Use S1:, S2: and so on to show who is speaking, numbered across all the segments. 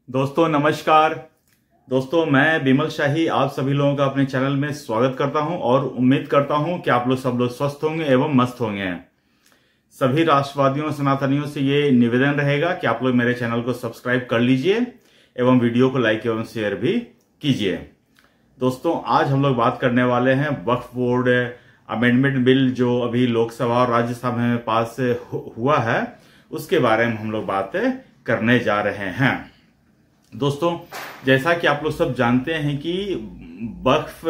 S1: दोस्तों नमस्कार। दोस्तों मैं बिमल शाही आप सभी लोगों का अपने चैनल में स्वागत करता हूं और उम्मीद करता हूं कि आप लोग सब लोग स्वस्थ होंगे एवं मस्त होंगे। सभी राष्ट्रवादियों सनातनियों से ये निवेदन रहेगा कि आप लोग मेरे चैनल को सब्सक्राइब कर लीजिए एवं वीडियो को लाइक एवं शेयर भी कीजिए। दोस्तों आज हम लोग बात करने वाले हैं वक्फ बोर्ड अमेंडमेंट बिल जो अभी लोकसभा और राज्यसभा में पास हुआ है, उसके बारे में हम लोग बात करने जा रहे हैं। दोस्तों जैसा कि आप लोग सब जानते हैं कि वक्फ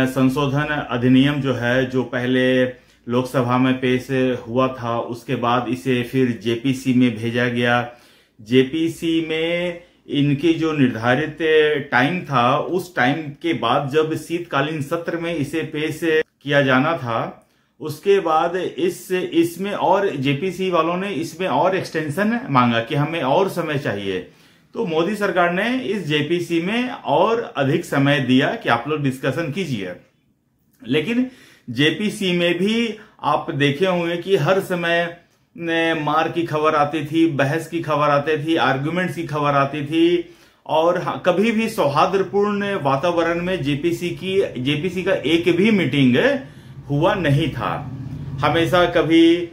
S1: संशोधन अधिनियम जो है, जो पहले लोकसभा में पेश हुआ था, उसके बाद इसे फिर जेपीसी में भेजा गया। जेपीसी में इनकी जो निर्धारित टाइम था, उस टाइम के बाद जब शीतकालीन सत्र में इसे पेश किया जाना था, उसके बाद इसमें और जेपीसी वालों ने इसमें और एक्सटेंशन मांगा कि हमें और समय चाहिए। तो मोदी सरकार ने इस जेपीसी में और अधिक समय दिया कि आप लोग डिस्कशन कीजिए। लेकिन जेपीसी में भी आप देखे होंगे कि हर समय मार की खबर आती थी, बहस की खबर आती थी, आर्गुमेंट्स की खबर आती थी, और कभी भी सौहार्दपूर्ण वातावरण में जेपीसी का एक भी मीटिंग हुआ नहीं था। हमेशा कभी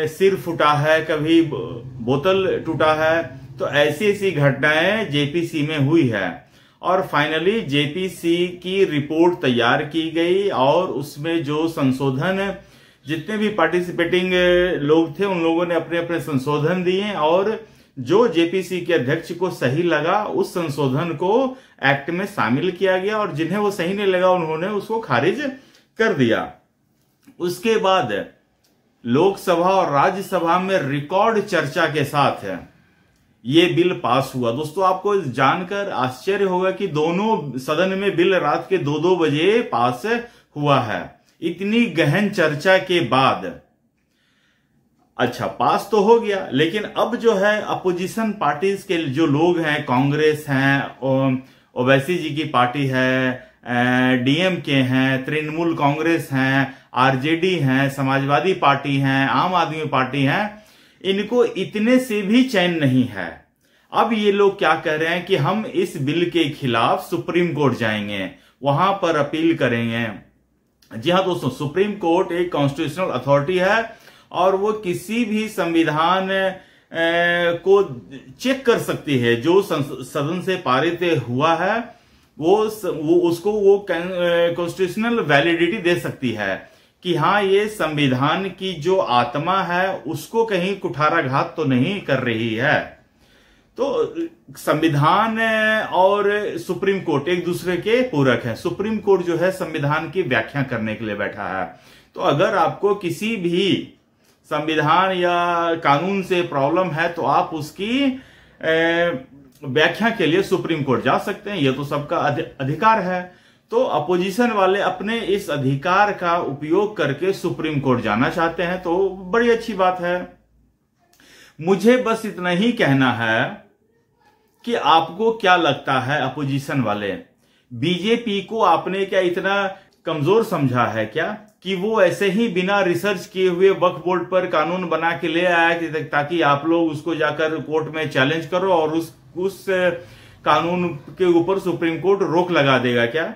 S1: सिर फूटा है, कभी बोतल टूटा है। तो ऐसी घटनाएं जेपीसी में हुई है और फाइनली जेपीसी की रिपोर्ट तैयार की गई और उसमें जो संशोधन, जितने भी पार्टिसिपेटिंग लोग थे उन लोगों ने अपने अपने संशोधन दिए और जो जेपीसी के अध्यक्ष को सही लगा उस संशोधन को एक्ट में शामिल किया गया और जिन्हें वो सही नहीं लगा उन्होंने उसको खारिज कर दिया। उसके बाद लोकसभा और राज्यसभा में रिकॉर्ड चर्चा के साथ ये बिल पास हुआ। दोस्तों आपको जानकर आश्चर्य होगा कि दोनों सदन में बिल रात के 2-2 बजे पास हुआ है। इतनी गहन चर्चा के बाद अच्छा पास तो हो गया, लेकिन अब जो है अपोजिशन पार्टीज के जो लोग हैं, कांग्रेस हैं, ओवैसी जी की पार्टी है, डीएमके हैं, तृणमूल कांग्रेस हैं, आरजेडी हैं, समाजवादी पार्टी हैं, आम आदमी पार्टी हैं, इनको इतने से भी चैन नहीं है। अब ये लोग क्या कह रहे हैं कि हम इस बिल के खिलाफ सुप्रीम कोर्ट जाएंगे, वहां पर अपील करेंगे। जी हां दोस्तों, सुप्रीम कोर्ट एक कॉन्स्टिट्यूशनल अथॉरिटी है और वो किसी भी संविधान को चेक कर सकती है। जो सदन से पारित हुआ है वो उसको कॉन्स्टिट्यूशनल वैलिडिटी दे सकती है कि हाँ ये संविधान की जो आत्मा है उसको कहीं कुठाराघात तो नहीं कर रही है। तो संविधान और सुप्रीम कोर्ट एक दूसरे के पूरक हैं। सुप्रीम कोर्ट जो है संविधान की व्याख्या करने के लिए बैठा है। तो अगर आपको किसी भी संविधान या कानून से प्रॉब्लम है तो आप उसकी व्याख्या के लिए सुप्रीम कोर्ट जा सकते हैं, यह तो सबका अधिकार है। तो अपोजिशन वाले अपने इस अधिकार का उपयोग करके सुप्रीम कोर्ट जाना चाहते हैं, तो बड़ी अच्छी बात है। मुझे बस इतना ही कहना है कि आपको क्या लगता है अपोजिशन वाले, बीजेपी को आपने क्या इतना कमजोर समझा है क्या कि वो ऐसे ही बिना रिसर्च किए हुए वक्फ बोर्ड पर कानून बना के ले आया ताकि आप लोग उसको जाकर कोर्ट में चैलेंज करो और उस कानून के ऊपर सुप्रीम कोर्ट रोक लगा देगा क्या?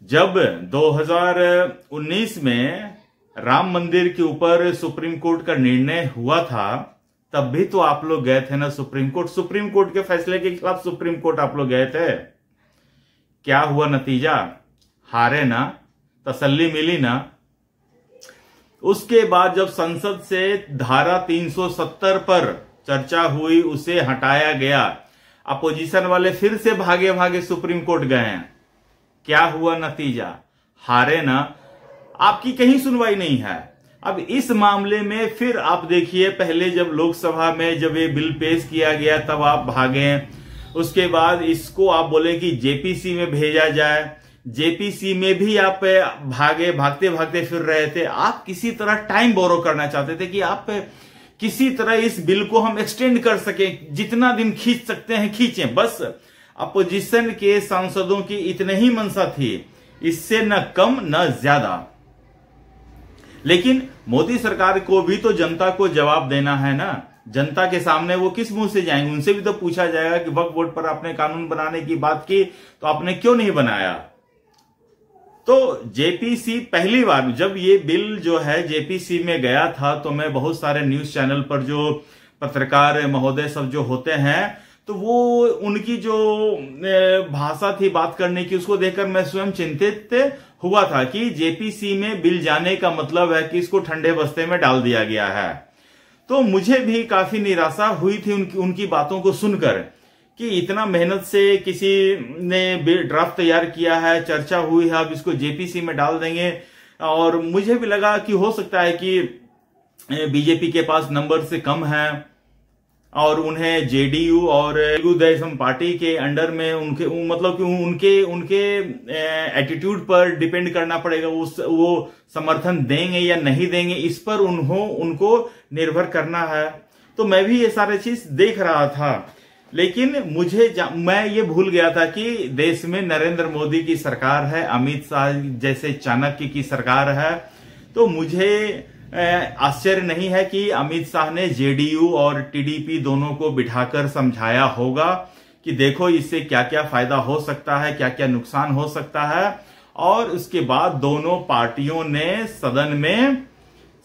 S1: जब 2019 में राम मंदिर के ऊपर सुप्रीम कोर्ट का निर्णय हुआ था, तब भी तो आप लोग गए थे ना सुप्रीम कोर्ट। सुप्रीम कोर्ट के फैसले के खिलाफ सुप्रीम कोर्ट आप लोग गए थे। क्या हुआ नतीजा? हारे ना, तसल्ली मिली ना। उसके बाद जब संसद से धारा 370 पर चर्चा हुई, उसे हटाया गया, अपोजिशन वाले फिर से भागे भागे सुप्रीम कोर्ट गए हैं। क्या हुआ नतीजा? हारे ना। आपकी कहीं सुनवाई नहीं है। अब इस मामले में फिर आप देखिए, पहले जब लोकसभा में जब ये बिल पेश किया गया तब आप भागे, उसके बाद इसको आप बोले कि जेपीसी में भेजा जाए, जेपीसी में भी आप भागते भागते फिर रहे थे। आप किसी तरह टाइम बोरो करना चाहते थे कि आप किसी तरह इस बिल को हम एक्सटेंड कर सके, जितना दिन खींच सकते हैं खींचें। बस अपोजिशन के सांसदों की इतने ही मंशा थी, इससे न कम न ज्यादा। लेकिन मोदी सरकार को भी तो जनता को जवाब देना है ना जनता के सामने वो किस मुंह से जाएंगे? उनसे भी तो पूछा जाएगा कि वक्फ बोर्ड पर आपने कानून बनाने की बात की तो आपने क्यों नहीं बनाया? तो जेपीसी पहली बार जब ये बिल जो है जेपीसी में गया था तो मैं बहुत सारे न्यूज चैनल पर जो पत्रकार महोदय सब जो होते हैं तो वो उनकी जो भाषा थी बात करने की उसको देखकर मैं स्वयं चिंतित हुआ था कि जेपीसी में बिल जाने का मतलब है कि इसको ठंडे बस्ते में डाल दिया गया है। तो मुझे भी काफी निराशा हुई थी उनकी बातों को सुनकर कि इतना मेहनत से किसी ने ड्राफ्ट तैयार किया है, चर्चा हुई है, अब इसको जेपीसी में डाल देंगे। और मुझे भी लगा कि हो सकता है कि बीजेपी के पास नंबर से कम है और उन्हें जेडीयू और तेलुगुदेशम पार्टी के अंडर में उनके मतलब कि उनके एटीट्यूड पर डिपेंड करना पड़ेगा, वो समर्थन देंगे या नहीं देंगे, इस पर उनको निर्भर करना है। तो मैं भी ये सारे चीज देख रहा था, लेकिन मैं ये भूल गया था कि देश में नरेंद्र मोदी की सरकार है, अमित शाह जैसे चाणक्य की सरकार है। तो मुझे आश्चर्य नहीं है कि अमित शाह ने जेडीयू और टीडीपी दोनों को बिठाकर समझाया होगा कि देखो इससे क्या क्या फायदा हो सकता है, क्या क्या नुकसान हो सकता है। और उसके बाद दोनों पार्टियों ने सदन में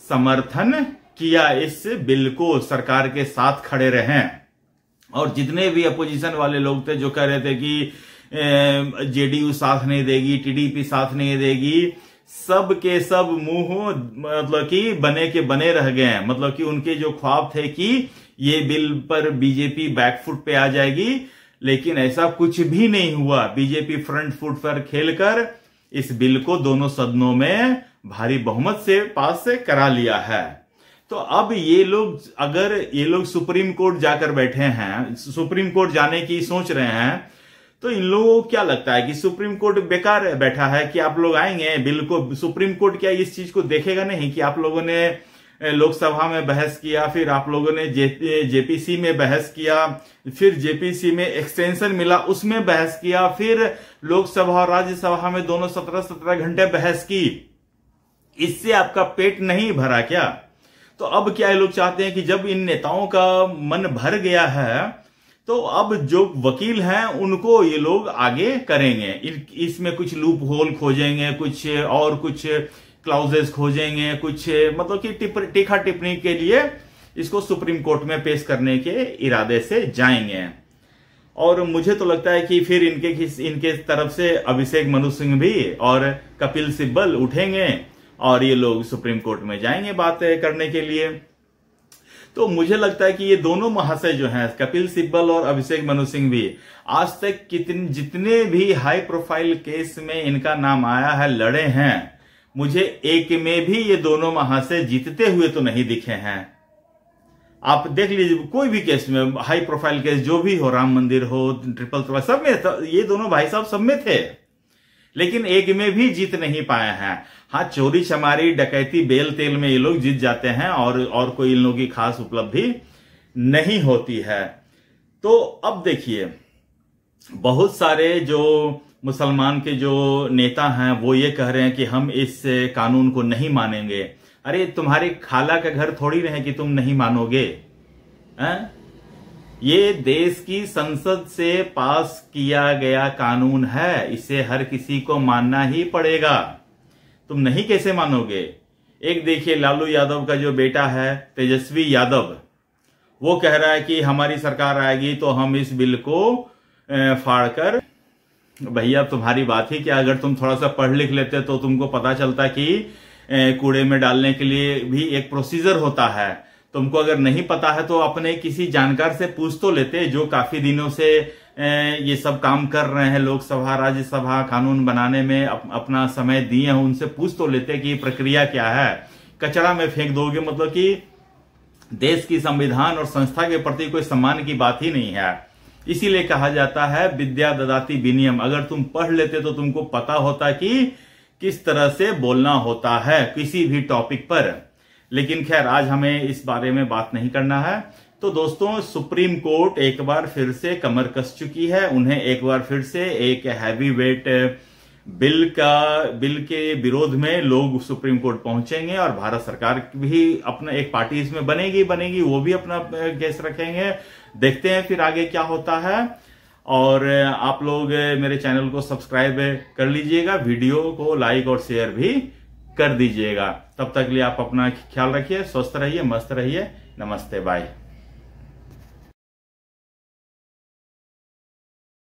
S1: समर्थन किया, इस बिल को सरकार के साथ खड़े रहे। और जितने भी अपोजिशन वाले लोग थे जो कह रहे थे कि जेडीयू साथ नहीं देगी, टीडीपी साथ नहीं देगी, सब के सब मुंह मतलब कि बने के बने रह गए हैं। मतलब कि उनके जो ख्वाब थे कि ये बिल पर बीजेपी बैकफुट पे आ जाएगी, लेकिन ऐसा कुछ भी नहीं हुआ। बीजेपी फ्रंट फुट पर खेलकर इस बिल को दोनों सदनों में भारी बहुमत से पास से करा लिया है। तो अब ये लोग सुप्रीम कोर्ट जाकर बैठे हैं, सुप्रीम कोर्ट जाने की सोच रहे हैं, तो इन लोगों को क्या लगता है कि सुप्रीम कोर्ट बेकार बैठा है कि आप लोग आएंगे बिल को? सुप्रीम कोर्ट क्या इस चीज को देखेगा नहीं कि आप लोगों ने लोकसभा में बहस किया, फिर आप लोगों ने जेपीसी में बहस किया, फिर जेपीसी में एक्सटेंशन मिला उसमें बहस किया, फिर लोकसभा और राज्यसभा में दोनों 17-17 घंटे बहस की। इससे आपका पेट नहीं भरा क्या? तो अब क्या ये लोग चाहते हैं कि जब इन नेताओं का मन भर गया है तो अब जो वकील हैं उनको ये लोग आगे करेंगे, इसमें कुछ लूप होल खोजेंगे, कुछ क्लाउजेस खोजेंगे, कुछ मतलब कि टीका टिप्पणी के लिए इसको सुप्रीम कोर्ट में पेश करने के इरादे से जाएंगे। और मुझे तो लगता है कि फिर इनके तरफ से अभिषेक मनु सिंह भी और कपिल सिब्बल उठेंगे और ये लोग सुप्रीम कोर्ट में जाएंगे बात करने के लिए। तो मुझे लगता है कि ये दोनों महाशय जो हैं, कपिल सिब्बल और अभिषेक मनु सिंह भी, आज तक जितने भी हाई प्रोफाइल केस में इनका नाम आया है, लड़े हैं, मुझे एक में भी ये दोनों महाशय जीतते हुए तो नहीं दिखे हैं। आप देख लीजिए कोई भी केस में, हाई प्रोफाइल केस जो भी हो, राम मंदिर हो, ट्रिपल तलाक, सब में ये दोनों भाई साहब सब में थे, लेकिन एक में भी जीत नहीं पाए हैं। हाँ, चोरी चमारी डकैती बेल तेल में ये लोग जीत जाते हैं और कोई इन लोगों की खास उपलब्धि नहीं होती है। तो अब देखिए, बहुत सारे जो मुसलमान के जो नेता हैं वो ये कह रहे हैं कि हम इस कानून को नहीं मानेंगे। अरे तुम्हारी खाला का घर थोड़ी रहे कि तुम नहीं मानोगे हैं? ये देश की संसद से पास किया गया कानून है, इसे हर किसी को मानना ही पड़ेगा। तुम नहीं कैसे मानोगे? एक देखिए, लालू यादव का जो बेटा है तेजस्वी यादव, वो कह रहा है कि हमारी सरकार आएगी तो हम इस बिल को फाड़कर, भैया तुम्हारी बात ही क्या, अगर तुम थोड़ा सा पढ़ लिख लेते तो तुमको पता चलता कि कूड़े में डालने के लिए भी एक प्रोसीजर होता है। तुमको अगर नहीं पता है तो अपने किसी जानकार से पूछ तो लेते, जो काफी दिनों से ये सब काम कर रहे हैं, लोकसभा राज्यसभा कानून बनाने में अपना समय दिए हैं, उनसे पूछ तो लेते कि प्रक्रिया क्या है। कचरा में फेंक दोगे, मतलब कि देश की संविधान और संस्था के प्रति कोई सम्मान की बात ही नहीं है। इसीलिए कहा जाता है विद्या ददाति विनयम। अगर तुम पढ़ लेते तो तुमको पता होता कि किस तरह से बोलना होता है किसी भी टॉपिक पर। लेकिन खैर, आज हमें इस बारे में बात नहीं करना है। तो दोस्तों, सुप्रीम कोर्ट एक बार फिर से कमर कस चुकी है। उन्हें एक बार फिर से एक हैवी वेट बिल के विरोध में लोग सुप्रीम कोर्ट पहुंचेंगे और भारत सरकार भी अपना एक पार्टी इसमें बनेगी, वो भी अपना केस रखेंगे। देखते हैं फिर आगे क्या होता है। और आप लोग मेरे चैनल को सब्सक्राइब कर लीजिएगा, वीडियो को लाइक और शेयर भी कर दीजिएगा। तब तक के लिए आप अपना ख्याल रखिए, स्वस्थ रहिए, मस्त रहिए। नमस्ते, बाय।